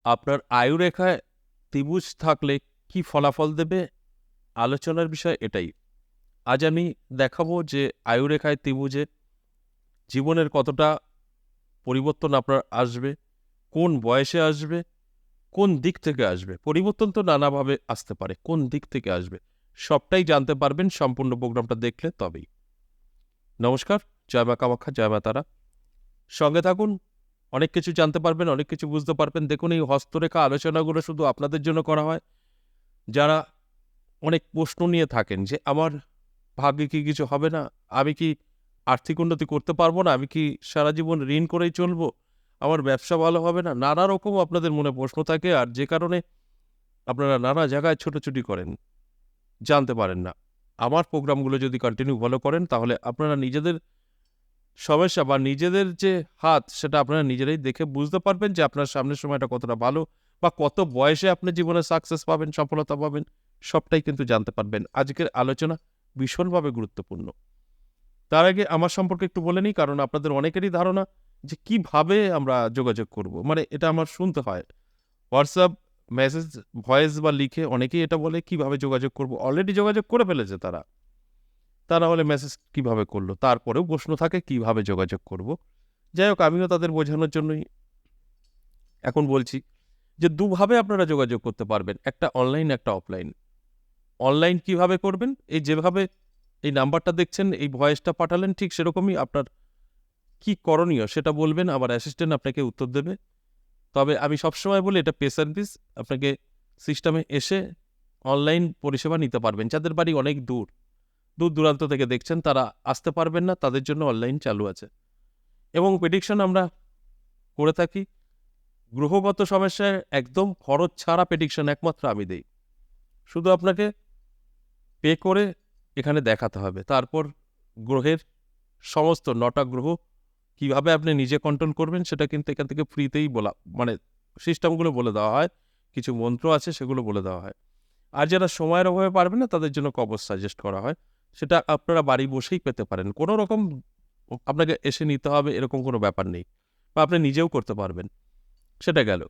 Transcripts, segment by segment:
আপনার আয়ুরেখায় ত্রিভুজ থাকলে কি ফলাফল দেবে? আলোচনার বিষয় এটাই। আজ আমি দেখাবো যে আয়ুরেখায় ত্রিভুজে জীবনের কতটা পরিবর্তন আপনার আসবে, কোন বয়সে আসবে, কোন দিক থেকে আসবে। পরিবর্তন তো নানাভাবে আসতে পারে। কোন দিক থেকে আসবে? সবটাই জানতে পারবেন সম্পূর্ণ প্রোগ্রামটা দেখলে তবেই। নমস্কার, জয় মা কামাখ্যা, জয় মা তারা। সঙ্গে থাকুন, অনেক কিছু জানতে পারবেন, অনেক কিছু বুঝতে পারবেন। দেখুন, এই হস্তরেখা আলোচনাগুলো শুধু আপনাদের জন্য করা হয় যারা অনেক প্রশ্ন নিয়ে থাকেন যে আমার ভাগ্যে কি কিছু হবে না? আমি কি আর্থিক উন্নতি করতে পারবো না? আমি কি সারা জীবন ঋণ করেই চলবো? আমার ব্যবসা ভালো হবে না? নানা রকম আপনাদের মনে প্রশ্ন থাকে, আর যে কারণে আপনারা নানা জায়গায় ছোটাছুটি করেন, জানতে পারেন না। আমার প্রোগ্রামগুলো যদি কন্টিনিউ ফলো করেন তাহলে আপনারা নিজেদের সমস্যা বা নিজেদের যে হাত সেটা আপনারা নিজেরাই দেখে বুঝতে পারবেন যে আপনার সামনের সময়টা কতটা ভালো বা কত বয়সে আপনি জীবনে সাকসেস পাবেন, সফলতা পাবেন, সবটাই কিন্তু জানতে পারবেন। আজকের আলোচনা ভীষণভাবে গুরুত্বপূর্ণ। তার আগে আমার সম্পর্কে একটু বলে নিই, কারণ আপনাদের অনেকেরই ধারণা যে কিভাবে আমরা যোগাযোগ করব। মানে এটা আমার শুনতে হয়। হোয়াটসঅ্যাপ মেসেজ, ভয়েস বা লিখে অনেকেই এটা বলে কিভাবে যোগাযোগ করব। অলরেডি যোগাযোগ করে ফেলেছে তারা। তা না হলে মেসেজ কিভাবে করলো? তারপরেও প্রশ্ন থাকে কিভাবে যোগাযোগ করব। যাই হোক, আমিও তাদের বোঝানোর জন্যই এখন বলছি যে দুভাবে আপনারা যোগাযোগ করতে পারবেন। একটা অনলাইন, একটা অফলাইন। অনলাইন কিভাবে করবেন? এই যেভাবে এই নাম্বারটা দেখছেন, এই ভয়েসটা পাঠালেন, ঠিক সেরকমই আপনার কি করণীয় সেটা বলবেন, আমার অ্যাসিস্ট্যান্ট আপনাকে উত্তর দেবে। তবে আমি সবসময় বলি এটা পে সার্ভিস। আপনাকে সিস্টেমে এসে অনলাইন পরিষেবা নিতে পারবেন। যাদের বাড়ি অনেক দূর, দূর-দূরান্ত থেকে দেখছেন, তারা আসতে পারবেন না, তাদের জন্য অনলাইন চালু আছে। এবং প্রেডিকশন আমরা করে থাকি। গ্রহগত সমস্যায় একদম খরচ ছাড়া প্রেডিকশন একমাত্র আমি দেই। শুধু আপনাকে পে করে এখানে দেখাতে হবে। তারপর গ্রহের সমস্ত ৯ টা গ্রহ কিভাবে আপনি নিজে কন্ট্রোল করবেন সেটা কিন্তু এখান থেকে ফ্রিতেই বলা, মানে সিস্টেমগুলো বলে দেওয়া হয়। কিছু মন্ত্র আছে সেগুলো বলে দেওয়া হয়। আর যারা সময়ের অভাবে পারবেন না তাদের জন্য কবচ সাজেস্ট করা হয়। সেটা আপনারা বাড়ি বসেই পেতে পারেন। কোনো রকম আপনাকে এসে নিতে হবে এরকম কোনো ব্যাপার নেই। বা আপনি নিজেও করতে পারবেন। সেটা গেল।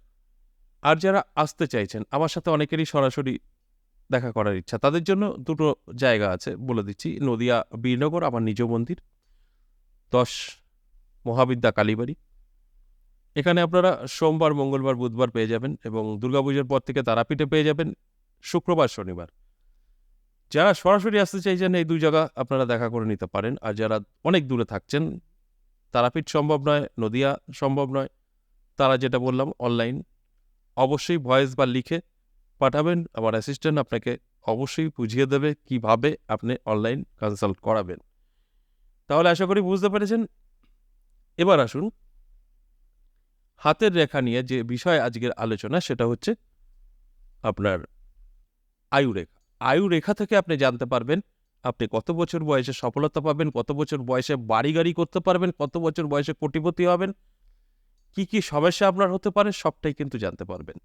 আর যারা আসতে চাইছেন, আমার সাথে অনেকেরই সরাসরি দেখা করার ইচ্ছা। তাদের জন্য দুটো জায়গা আছে বলে দিচ্ছি। নদিয়া বীরনগর আমার নিজ মন্দির, ১০ মহাবিদ্যা কালীবাড়ি। এখানে আপনারা সোমবার, মঙ্গলবার, বুধবার পেয়ে যাবেন এবং দুর্গাপুজোর পর থেকে তারাপীঠে পেয়ে যাবেন শুক্রবার, শনিবার। যারা সরাসরি আসতে চাইছেন এই ২ জায়গা আপনারা দেখা করে নিতে পারেন। আর যারা অনেক দূরে থাকছেন, তারাপীঠ সম্ভব নয়, নদিয়া সম্ভব নয়, তারা যেটা বললাম অনলাইন, অবশ্যই ভয়েস বা লিখে পাঠাবেন। আমার অ্যাসিস্ট্যান্ট আপনাকে অবশ্যই বুঝিয়ে দেবে কিভাবে আপনি অনলাইন কনসাল্ট করাবেন। তাহলে আশা করি বুঝতে পেরেছেন। এবার আসুন হাতের রেখা নিয়ে যে বিষয় আজকের আলোচনা সেটা হচ্ছে আপনার আয়ুরেখা। আয়ুরেখা থেকে আপনি জানতে পারবেন আপনি কত বছর বয়সে সফলতা পাবেন, কত বছর বয়সে বাড়ি-গাড়ি করতে পারবেন, কত বছর বয়সে কোটিপতি হবেন, কি সমস্যা আপনার হতে পারে সবটাই কিন্তু জানতে পারবেন।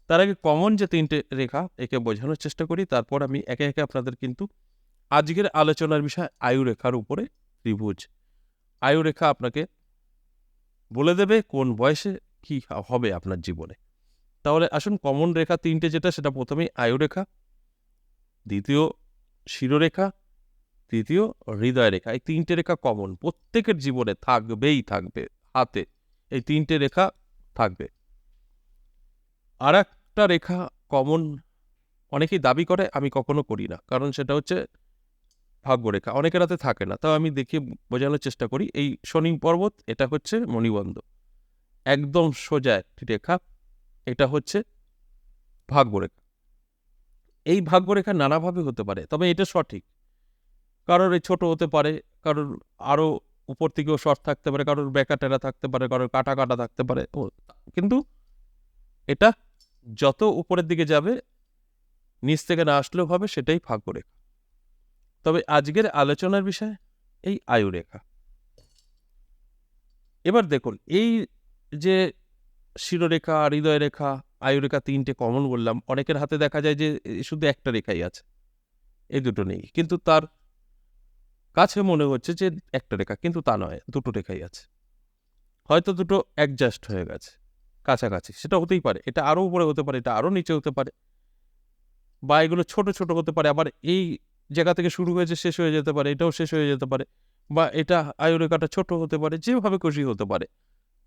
তার আগে কমন যে ৩ টে রেখা একে বোঝানোর চেষ্টা করি, তারপর আমি একে, একে আপনাদের কিন্তু আজকের আলোচনার বিষয় আয়ুরেখার উপরে ত্রিভুজ। আয়ুরেখা আপনাকে বলে দেবে কোন বয়সে কি হবে আপনার জীবনে। তাহলে আসুন কমন রেখা ৩ টে যেটা সেটা ১ম এই আয়ুরেখা, দ্বিতীয় শিরোরেখা, তৃতীয় হৃদয় রেখা। এই ৩ টে রেখা কমন। প্রত্যেকের জীবনে থাকবেই থাকবে হাতে। এই ৩ টে রেখা থাকবে। আরেকটা রেখা কমন অনেকেই দাবি করে, আমি কখনো করি না। কারণ সেটা হচ্ছে ভাগ্যরেখা। অনেকের হাতে থাকে না। তাও আমি দেখিয়ে বোঝানোর চেষ্টা করি। এই শনি পর্বত এটা হচ্ছে মণিবন্দ। একদম সোজা একটি রেখা। এটা হচ্ছে ভাগ্যরেখা। এই ভাগ্যরেখা নানাভাবে হতে পারে। তবে এটা সঠিক। কারোর এই ছোট হতে পারে, কারোর আরো উপর থেকেও শর্ট থাকতে পারে, কারোর বেঁকা-টেরা থাকতে পারে, কারোর কাটা থাকতে পারে। কিন্তু এটা যত উপরের দিকে যাবে নিচ থেকে না আসলেও হবে, সেটাই ভাগ্যরেখা। তবে আজকের আলোচনার বিষয় এই আয়ুরেখা। এবার দেখুন এই যে শিরোরেখা, হৃদয় রেখা, আয়ুরেখা ৩ টে কমন বললাম। অনেকের হাতে দেখা যায় যে শুধু একটা রেখাই আছে। এই দুটো নেই। কিন্তু তার কাছে মনে হচ্ছে যে একটা রেখা, কিন্তু তা নয়, দুটো রেখাই আছে। হয়তো দুটো অ্যাডজাস্ট হয়ে গেছে। কাছাকাছি, সেটা হতেই পারে। এটা আরও উপরে হতে পারে, এটা আরও নিচে হতে পারে, বা এগুলো ছোট ছোট হতে পারে। আবার এই জায়গা থেকে শুরু হয়েছে শেষ হয়ে যেতে পারে, এটাও শেষ হয়ে যেতে পারে, বা এটা আয়ুরেখাটা ছোট হতে পারে, যেভাবে খুশি হতে পারে।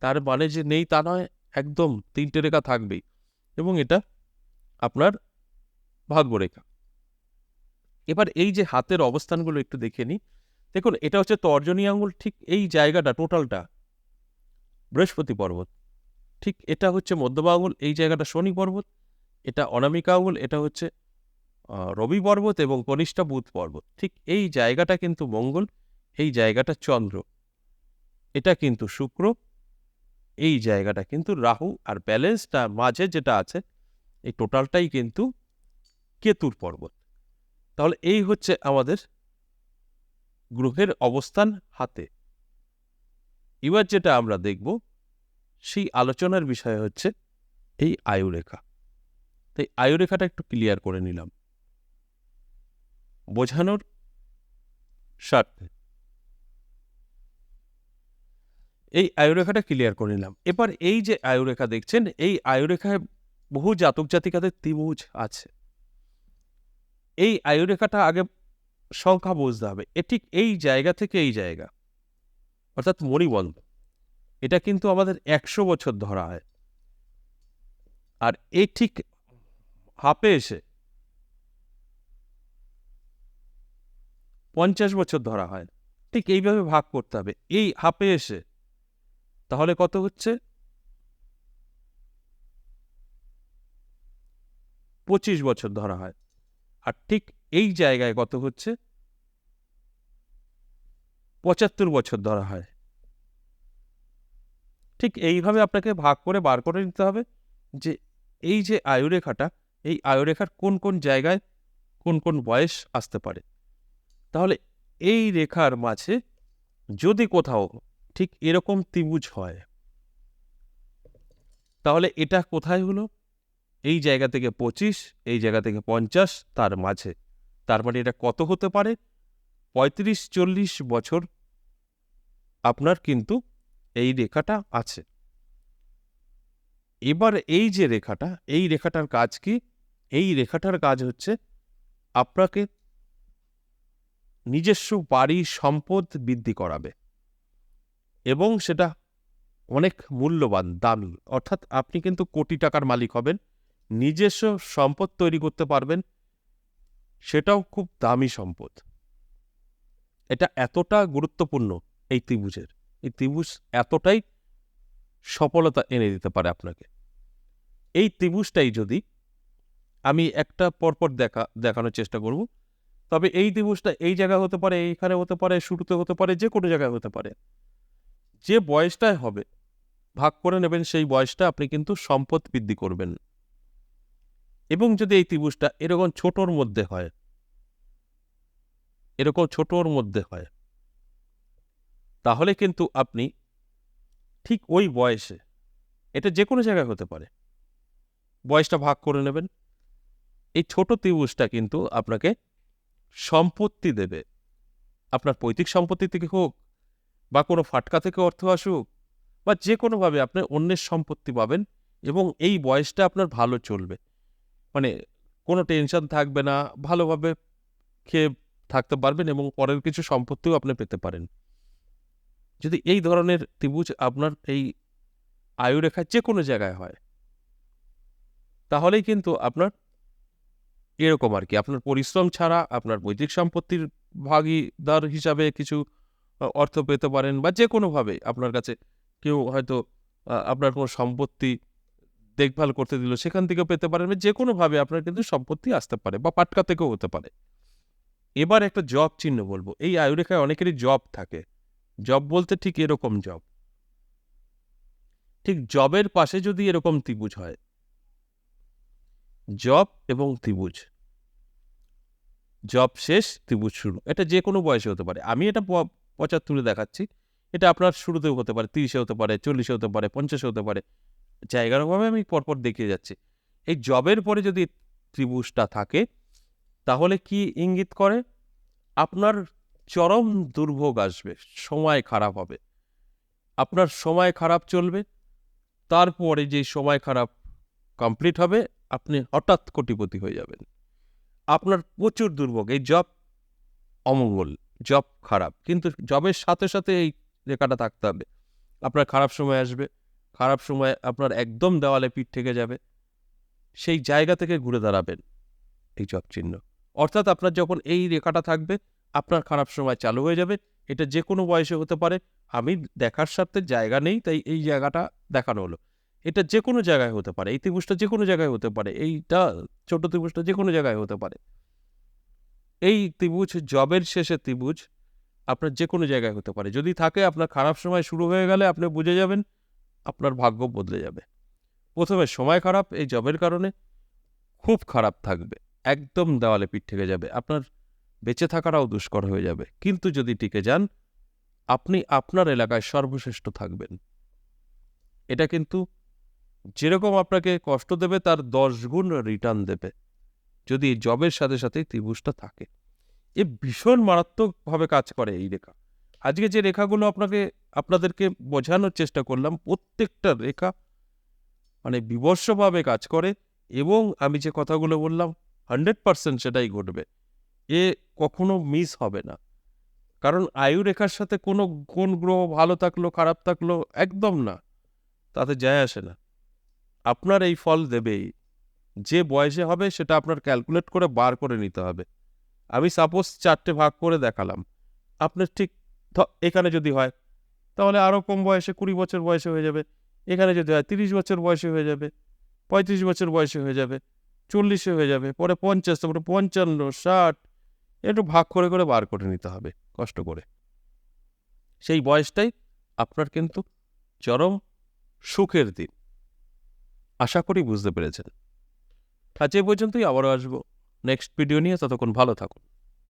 তার মানে যে নেই তা নয়, একদম 3টে রেখা থাকবেই, এবং এটা আপনার ভাগ্যরেখা। এবার এই যে হাতের অবস্থানগুলো একটু দেখে নিই। দেখুন, এটা হচ্ছে তর্জনী আঙুল, ঠিক এই জায়গাটা টোটালটা বৃহস্পতি পর্বত। ঠিক এটা হচ্ছে মধ্যমা আঙুল, এই জায়গাটা শনি পর্বত। এটা অনামিকা আঙুল, এটা হচ্ছে রবি পর্বত, এবং কনিষ্ঠা বুধ পর্বত। ঠিক এই জায়গাটা কিন্তু মঙ্গল, এই জায়গাটা চন্দ্র, এটা কিন্তু শুক্র, এই জায়গাটা কিন্তু রাহু, আর ব্যালেন্সটা মাঝে যেটা আছে এই টোটালটাই কিন্তু কেতুর পর্বত। তাহলে এই হচ্ছে আমাদের গ্রহের অবস্থান হাতে। এবার যেটা আমরা দেখব, সেই আলোচনার বিষয় হচ্ছে এই আয়ুরেখা। তাই আয়ুরেখাটা একটু ক্লিয়ার করে নিলাম বোঝানোর স্বার্থে। এই আয়ুরেখাটা ক্লিয়ার করে নিলাম। এবার এই যে আয়ুরেখা দেখছেন, এই আয়ুরেখায় বহু জাতক জাতিকাদের ত্রিভুজ আছে। এই আয়ুরেখাটা আগে সংখ্যা বুঝতে হবে। এ ঠিক এই জায়গা থেকে এই জায়গা, অর্থাৎ মণিবন্ধ, এটা কিন্তু আমাদের 100 বছর ধরা হয়। আর এই ঠিক হাপে এসে 50 বছর ধরা হয়। ঠিক এইভাবে ভাগ করতে হবে। এই হাপে এসে তাহলে কত হচ্ছে? 25 বছর ধরা হয়। আর ঠিক এই জায়গায় কত হচ্ছে? 75 বছর ধরা হয়। ঠিক এইভাবে আপনাকে ভাগ করে বার করে নিতে হবে যে এই যে আয়ুরেখাটা, এই আয়ুরেখার কোন কোন জায়গায় কোন কোন বয়স আসতে পারে। তাহলে এই রেখার মাঝে যদি কোথাও ঠিক এরকম ত্রিভুজ হয়, তাহলে এটা কোথায় হলো? এই জায়গা থেকে 25, এই জায়গা থেকে 50, তার মাঝে। তার মানে এটা কত হতে পারে? 35-40 বছর আপনার কিন্তু এই রেখাটা আছে। এবার এই যে রেখাটা, এই রেখাটার কাজ কি? এই রেখাটার কাজ হচ্ছে আপনাকে নিজস্ব বাড়ি সম্পদ বৃদ্ধি করাবে, এবং সেটা অনেক মূল্যবান, দামি। অর্থাৎ আপনি কিন্তু কোটি টাকার মালিক হবেন, নিজস্ব সম্পদ তৈরি করতে পারবেন, সেটাও খুব দামি সম্পদ। এটা এতটা গুরুত্বপূর্ণ এই ত্রিভুজের, এই ত্রিভুজ এতটাই সফলতা এনে দিতে পারে আপনাকে। এই ত্রিভুজটাই যদি আমি একটা পরপর দেখানোর চেষ্টা করব, তবে এই ত্রিভুজটা এই জায়গায় হতে পারে, এইখানে হতে পারে, শুরুতে হতে পারে, যে কোনো জায়গায় হতে পারে। যে বয়সটায় হবে ভাগ করে নেবেন, সেই বয়সটা আপনি কিন্তু সম্পদ বৃদ্ধি করবেন। এবং যদি এই ত্রিভুজটা এরকম ছোটর মধ্যে হয়, এরকম ছোটর মধ্যে হয়, তাহলে কিন্তু আপনি ঠিক ওই বয়সে, এটা যে কোনো জায়গায় হতে পারে, বয়সটা ভাগ করে নেবেন। এই ছোট ত্রিভুজটা কিন্তু আপনাকে সম্পত্তি দেবে। আপনার পৈতৃক সম্পত্তি থেকে হোক, বা কোনো ফাটকা থেকে অর্থ আসুক, বা যে কোনোভাবে আপনি অন্যের সম্পত্তি পাবেন, এবং এই বয়সটা আপনার ভালো চলবে। মানে কোনো টেনশন থাকবে না, ভালোভাবে খেয়ে থাকতে পারবেন, এবং পরের কিছু সম্পত্তিও আপনি পেতে পারেন। যদি এই ধরনের ত্রিভুজ আপনার এই আয়ুরেখায় যে কোনো জায়গায় হয়, তাহলেই কিন্তু আপনার এরকম আর কি, আপনার পরিশ্রম ছাড়া আপনার পৈতৃক সম্পত্তির ভাগীদার হিসাবে কিছু অর্থ পেতে পারেন, বা যে কোনোভাবে আপনার কাছে কেউ হয়তো আপনার কোনো সম্পত্তি দেখভাল করতে দিল, সেখান থেকেও পেতে পারেন, বা যে কোনোভাবে আপনার কিন্তু সম্পত্তি আসতে পারে, বা পাটকা থেকেও হতে পারে। এবার একটা জব চিহ্ন বলবো। এই আয়ুরেখায় অনেকেরই জব থাকে। জব বলতে ঠিক এরকম জব। ঠিক জবের পাশে যদি এরকম ত্রিভুজ হয়, জব এবং ত্রিভুজ, জব শেষ ত্রিভুজ শুরু, এটা যে কোনো বয়সে হতে পারে। আমি এটা 75-এ দেখাচ্ছি, এটা আপনার শুরুতেও হতে পারে, 30-এ হতে পারে, 40-এ হতে পারে, 50-এ হতে পারে। জায়গার অভাবে আমি পরপর দেখিয়ে যাচ্ছি। এই জবের পরে যদি ত্রিভুজটা থাকে, তাহলে কি ইঙ্গিত করে? আপনার চরম দুর্ভোগ আসবে, সময় খারাপ হবে, আপনার সময় খারাপ চলবে, তারপরে যে সময় খারাপ কমপ্লিট হবে, আপনি হঠাৎ কোটিপতি হয়ে যাবেন। আপনার প্রচুর দুর্ভোগ, এই জব অমঙ্গল, জব খারাপ, কিন্তু জবের সাথে সাথে এই রেখাটা থাকতে হবে। আপনার খারাপ সময় আসবে, খারাপ সময় আপনার একদম দেওয়ালে পিঠ থেকে যাবে, সেই জায়গা থেকে ঘুরে দাঁড়াবেন এই জব চিহ্ন। অর্থাৎ আপনার যখন এই রেখাটা থাকবে, আপনার খারাপ সময় চালু হয়ে যাবে। এটা যে কোনো বয়সে হতে পারে, আমি দেখার সাথে জায়গা নেই তাই এই জায়গাটা দেখানো হলো। এটা যে কোনো জায়গায় হতে পারে, এই ত্রিভুজটা যে কোনো জায়গায় হতে পারে, এইটা ছোট ত্রিভুজটা যে কোনো জায়গায় হতে পারে। এই ত্রিভুজ জবের শেষে ত্রিভুজ আপনার যে কোনো জায়গায় হতে পারে। যদি থাকে, আপনার খারাপ সময় শুরু হয়ে গেলে আপনি বুঝে যাবেন আপনার ভাগ্য বদলে যাবে। প্রথমে সময় খারাপ এই জবের কারণে, খুব খারাপ থাকবে, একদম দেওয়ালে পিঠ থেকে যাবে, আপনার বেঁচে থাকাটাও দুষ্কর হয়ে যাবে। কিন্তু যদি টিকে যান, আপনি আপনার এলাকায় সর্বশ্রেষ্ঠ থাকবেন। এটা কিন্তু যেরকম আপনাকে কষ্ট দেবে তার 10 গুণ রিটার্ন দেবে, যদি জবের সাথে সাথে ত্রিভুজটা থাকে। এ ভীষণ মারাত্মকভাবে কাজ করে এই রেখা। আজকে যে রেখাগুলো আপনাদেরকে বোঝানোর চেষ্টা করলাম, প্রত্যেকটা রেখা মানে বিভৎসভাবে কাজ করে, এবং আমি যে কথাগুলো বললাম 100% সেটাই ঘটবে। এ কখনো মিস হবে না। কারণ আয়ু রেখার সাথে কোন গ্রহ ভালো থাকলো খারাপ থাকলো একদম না, তাতে যায় আসে না। আপনার এই ফল দেবেই। যে বয়সে হবে সেটা আপনার ক্যালকুলেট করে বার করে নিতে হবে। আমি সাপোজ 4টে ভাগ করে দেখালাম, আপনার ঠিক এখানে যদি হয় তাহলে আরও কম বয়সে 20 বছর বয়সে হয়ে যাবে। এখানে যদি হয় 30 বছর বয়সে হয়ে যাবে, 35 বছর বয়সে হয়ে যাবে, 40-এ হয়ে যাবে, পরে 50, তারপরে 55, 60, একটু ভাগ করে করে বার করে নিতে হবে কষ্ট করে। সেই বয়সটাই আপনার কিন্তু চরম সুখের দিন। আশা করি বুঝতে পেরেছেন। আজ এই পর্যন্তই, আবারও আসবো নেক্সট ভিডিও নিয়ে। ততক্ষণ ভালো থাকুন।